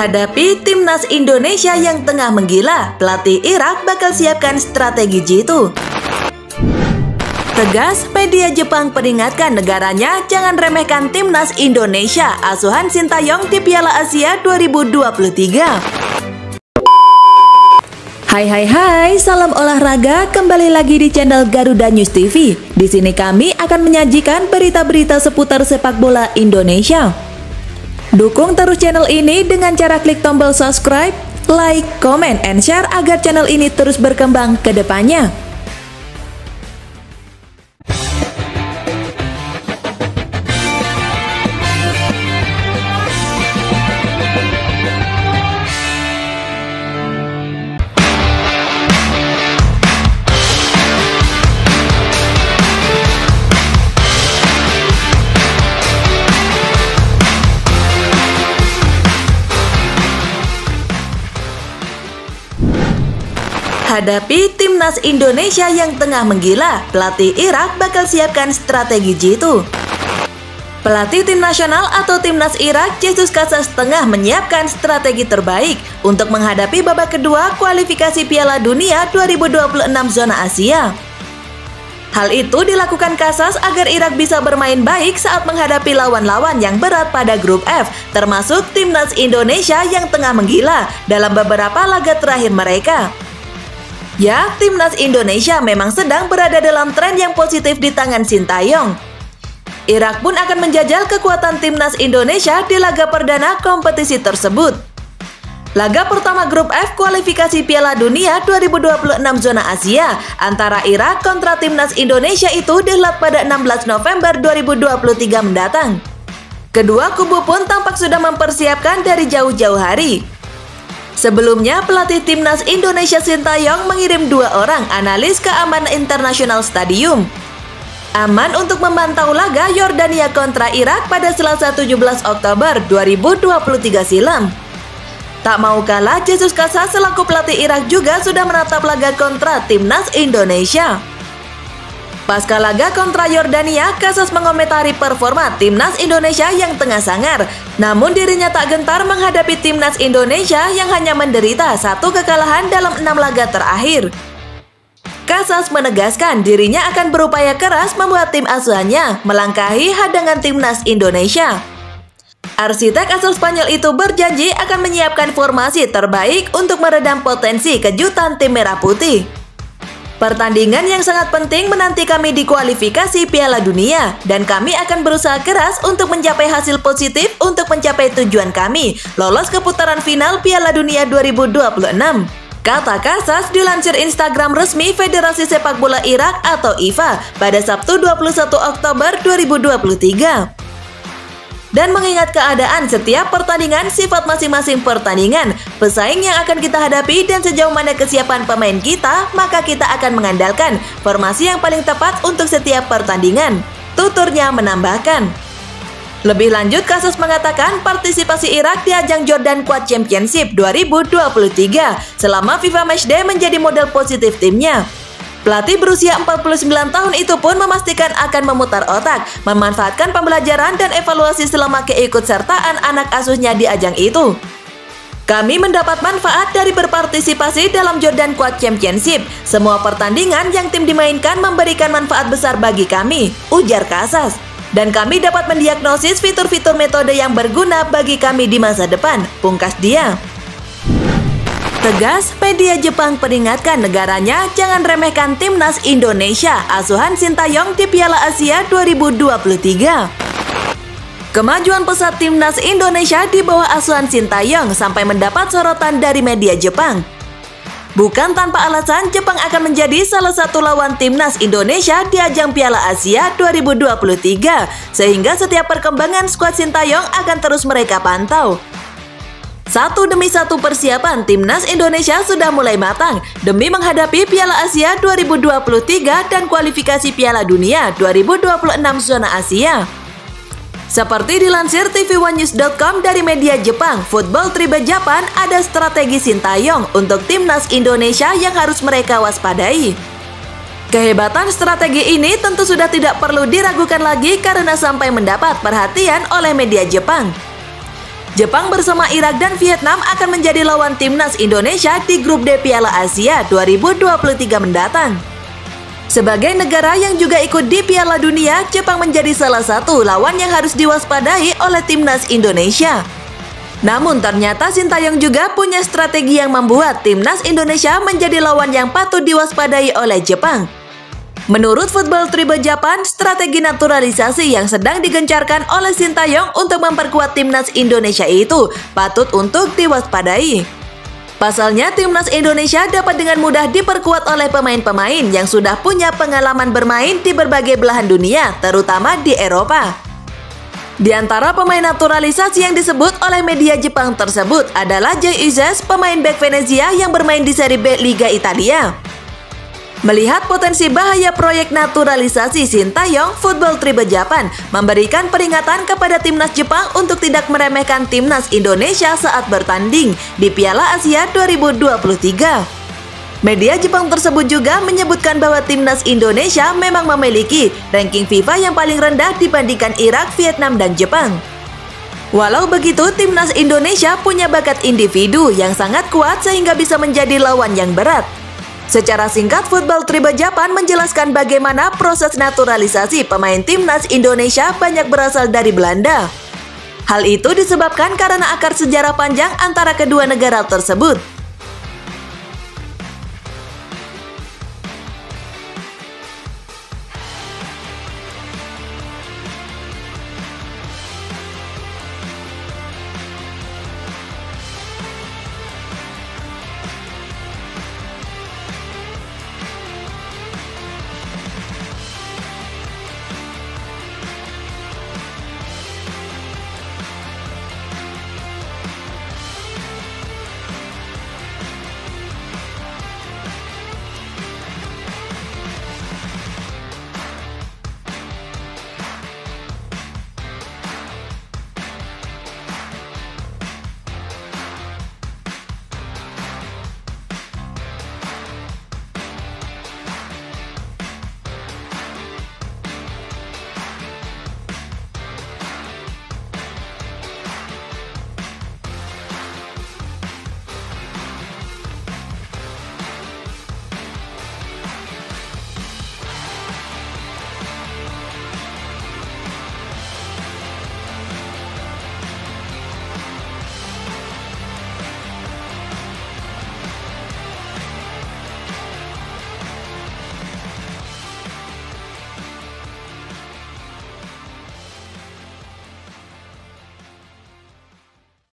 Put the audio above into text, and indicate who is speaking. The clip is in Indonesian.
Speaker 1: Hadapi timnas Indonesia yang tengah menggila, pelatih Irak bakal siapkan strategi jitu. Tegas, media Jepang peringatkan negaranya jangan remehkan timnas Indonesia asuhan Sintayong di Piala Asia 2023. Hai, salam olahraga, kembali lagi di channel Garuda News TV. Di sini kami akan menyajikan berita-berita seputar sepak bola Indonesia. Dukung terus channel ini dengan cara klik tombol subscribe, like, comment, and share agar channel ini terus berkembang ke depannya. Hadapi timnas Indonesia yang tengah menggila, pelatih Irak bakal siapkan strategi jitu. Pelatih tim nasional atau timnas Irak, Jesus Casas tengah menyiapkan strategi terbaik untuk menghadapi babak kedua kualifikasi Piala Dunia 2026 zona Asia. Hal itu dilakukan Casas agar Irak bisa bermain baik saat menghadapi lawan-lawan yang berat pada grup F, termasuk timnas Indonesia yang tengah menggila dalam beberapa laga terakhir mereka. Ya, timnas Indonesia memang sedang berada dalam tren yang positif di tangan Sintayong. Irak pun akan menjajal kekuatan timnas Indonesia di laga perdana kompetisi tersebut. Laga pertama grup F kualifikasi Piala Dunia 2026 zona Asia antara Irak kontra timnas Indonesia itu dihelat pada 16 November 2023 mendatang. Kedua kubu pun tampak sudah mempersiapkan dari jauh-jauh hari. Sebelumnya, pelatih timnas Indonesia Sintayong mengirim 2 orang analis ke Amman International Stadium. Aman untuk memantau laga Yordania kontra Irak pada Selasa 17 Oktober 2023 silam. Tak mau kalah, Jesus Casas selaku pelatih Irak juga sudah menatap laga kontra timnas Indonesia. Pasca laga kontra Yordania, Casas mengomentari performa timnas Indonesia yang tengah sangar. Namun dirinya tak gentar menghadapi timnas Indonesia yang hanya menderita 1 kekalahan dalam 6 laga terakhir. Casas menegaskan dirinya akan berupaya keras membuat tim asuhannya melangkahi hadangan timnas Indonesia. Arsitek asal Spanyol itu berjanji akan menyiapkan formasi terbaik untuk meredam potensi kejutan tim merah putih. Pertandingan yang sangat penting menanti kami di kualifikasi Piala Dunia dan kami akan berusaha keras untuk mencapai hasil positif untuk mencapai tujuan kami, lolos ke putaran final Piala Dunia 2026. Kata Casas dilansir Instagram resmi Federasi Sepak Bola Irak atau IFA pada Sabtu 21 Oktober 2023. Dan mengingat keadaan setiap pertandingan, sifat masing-masing pertandingan, pesaing yang akan kita hadapi dan sejauh mana kesiapan pemain kita, maka kita akan mengandalkan formasi yang paling tepat untuk setiap pertandingan. Tuturnya menambahkan. Lebih lanjut, Casas mengatakan partisipasi Irak di ajang Jordan Quad Championship 2023 selama FIFA Matchday menjadi model positif timnya. Pelatih berusia 49 tahun itu pun memastikan akan memutar otak, memanfaatkan pembelajaran dan evaluasi selama keikutsertaan anak asuhnya di ajang itu. Kami mendapat manfaat dari berpartisipasi dalam Jordan Quad Championship. Semua pertandingan yang tim dimainkan memberikan manfaat besar bagi kami, ujar Casas. Dan kami dapat mendiagnosis fitur-fitur metode yang berguna bagi kami di masa depan, pungkas dia. Tegas, media Jepang peringatkan negaranya jangan remehkan timnas Indonesia asuhan Sintayong di Piala Asia 2023. Kemajuan pesat timnas Indonesia di bawah asuhan Sintayong sampai mendapat sorotan dari media Jepang. Bukan tanpa alasan, Jepang akan menjadi salah satu lawan timnas Indonesia di ajang Piala Asia 2023, sehingga setiap perkembangan skuad Sintayong akan terus mereka pantau. Satu demi satu persiapan timnas Indonesia sudah mulai matang demi menghadapi Piala Asia 2023 dan kualifikasi Piala Dunia 2026 zona Asia. Seperti dilansir tv1news.com dari media Jepang, Football Tribe Japan ada strategi Sintayong untuk timnas Indonesia yang harus mereka waspadai. Kehebatan strategi ini tentu sudah tidak perlu diragukan lagi karena sampai mendapat perhatian oleh media Jepang. Jepang bersama Irak dan Vietnam akan menjadi lawan timnas Indonesia di grup D Piala Asia 2023 mendatang. Sebagai negara yang juga ikut di Piala Dunia, Jepang menjadi salah satu lawan yang harus diwaspadai oleh timnas Indonesia. Namun ternyata Sintayong juga punya strategi yang membuat timnas Indonesia menjadi lawan yang patut diwaspadai oleh Jepang. Menurut Football Tribe Japan, strategi naturalisasi yang sedang digencarkan oleh Sintayong untuk memperkuat timnas Indonesia itu patut untuk diwaspadai. Pasalnya, timnas Indonesia dapat dengan mudah diperkuat oleh pemain-pemain yang sudah punya pengalaman bermain di berbagai belahan dunia, terutama di Eropa. Di antara pemain naturalisasi yang disebut oleh media Jepang tersebut adalah Jay Uzes, pemain bek Venezia yang bermain di Serie B Liga Italia. Melihat potensi bahaya proyek naturalisasi Sintayong, Football Tribe Japan memberikan peringatan kepada timnas Jepang untuk tidak meremehkan timnas Indonesia saat bertanding di Piala Asia 2023. Media Jepang tersebut juga menyebutkan bahwa timnas Indonesia memang memiliki ranking FIFA yang paling rendah dibandingkan Irak, Vietnam, dan Jepang. Walau begitu, timnas Indonesia punya bakat individu yang sangat kuat sehingga bisa menjadi lawan yang berat. Secara singkat, Football Tribe Japan menjelaskan bagaimana proses naturalisasi pemain timnas Indonesia banyak berasal dari Belanda. Hal itu disebabkan karena akar sejarah panjang antara kedua negara tersebut.